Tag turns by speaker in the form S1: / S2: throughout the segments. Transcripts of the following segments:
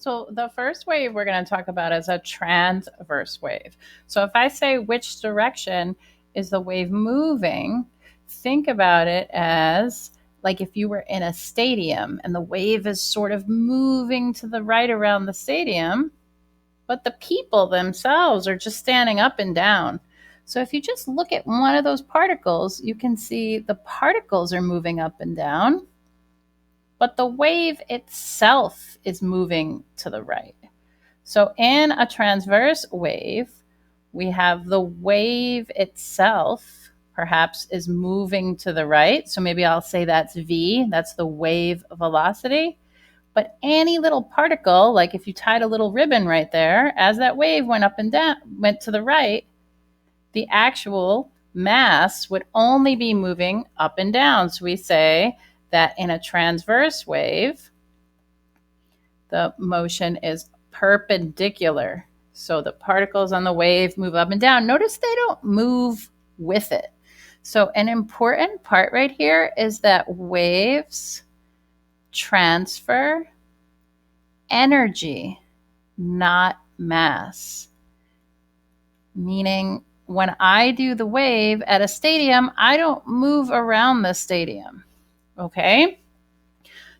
S1: So the first wave we're going to talk about is a transverse wave. So if I say which direction is the wave moving, think about it as like if you were in a stadium and the wave is sort of moving to the right around the stadium, but the people themselves are just standing up and down. So if you just look at one of those particles, you can see the particles are moving up and down, but the wave itself is moving to the right. So in a transverse wave, we have the wave itself perhaps is moving to the right. So maybe I'll say that's v, that's the wave velocity. But any little particle, like if you tied a little ribbon right there, as that wave went up and down, went to the right, the actual mass would only be moving up and down. So we say that in a transverse wave, the motion is perpendicular. So the particles on the wave move up and down. Notice they don't move with it. So an important part right here is that waves transfer energy, not mass. Meaning when I do the wave at a stadium, I don't move around the stadium. Okay?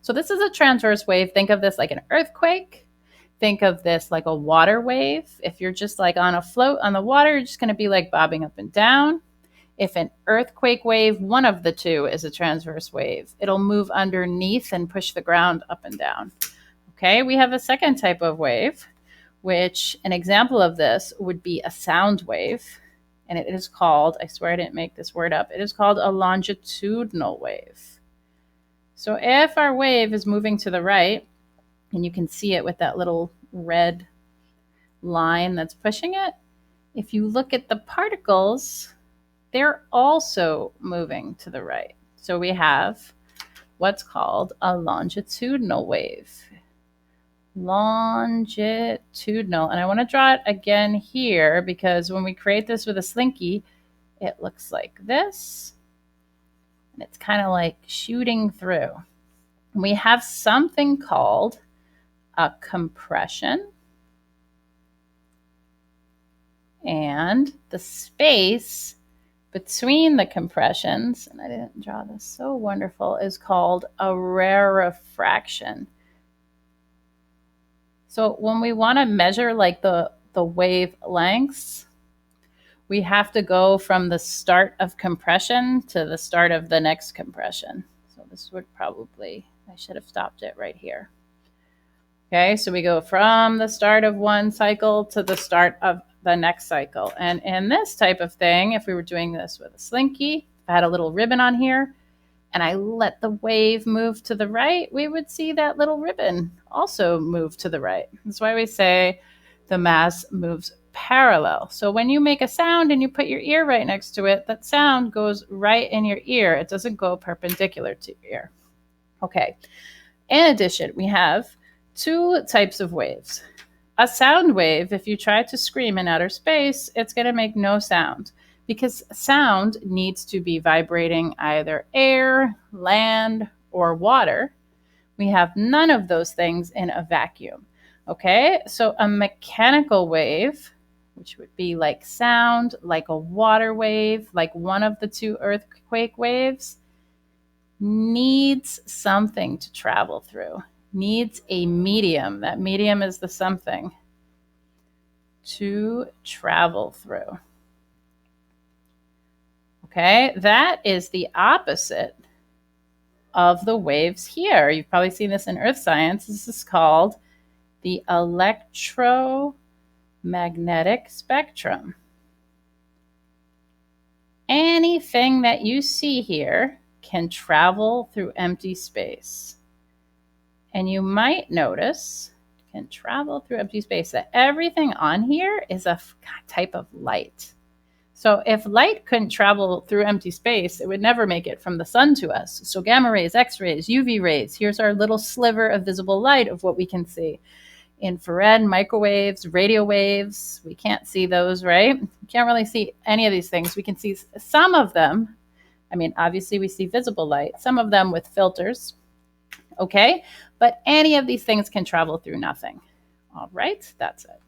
S1: So this is a transverse wave. Think of this like an earthquake. Think of this like a water wave. If you're just like on a float on the water, you're just going to be like bobbing up and down. If an earthquake wave, one of the two is a transverse wave. It'll move underneath and push the ground up and down. Okay, we have a second type of wave, which an example of this would be a sound wave. And it is called, I swear I didn't make this word up, it is called a longitudinal wave. So if our wave is moving to the right, and you can see it with that little red line that's pushing it, if you look at the particles, they're also moving to the right. So we have what's called a longitudinal wave. Longitudinal. And I want to draw it again here because when we create this with a Slinky, it looks like this. And it's kind of like shooting through. We have something called a compression. And the space between the compressions, and I didn't draw this so wonderful, is called a rarefaction. So when we want to measure like the wave lengths, we have to go from the start of compression to the start of the next compression. So this would probably, I should have stopped it right here. Okay, so we go from the start of one cycle to the start of the next cycle. And in this type of thing, if we were doing this with a Slinky, if I had a little ribbon on here and I let the wave move to the right, we would see that little ribbon also move to the right. That's why we say the mass moves parallel. So when you make a sound and you put your ear right next to it, that sound goes right in your ear. It doesn't go perpendicular to your ear. Okay. In addition, we have two types of waves. A sound wave, if you try to scream in outer space, it's going to make no sound because sound needs to be vibrating either air, land, or water. We have none of those things in a vacuum. Okay, so a mechanical wave, which would be like sound, like a water wave, like one of the two earthquake waves, needs something to travel through. Needs a medium. That medium is the something to travel through. Okay, that is the opposite of the waves here. You've probably seen this in earth science. This is called the electromagnetic spectrum. Anything that you see here can travel through empty space. And you might notice, can travel through empty space, that everything on here is a type of light. So if light couldn't travel through empty space, it would never make it from the sun to us. So gamma rays, X-rays, UV rays, here's our little sliver of visible light of what we can see. Infrared, microwaves, radio waves, we can't see those, right? We can't really see any of these things. We can see some of them. I mean, obviously we see visible light, some of them with filters. Okay, but any of these things can travel through nothing. All right, that's it.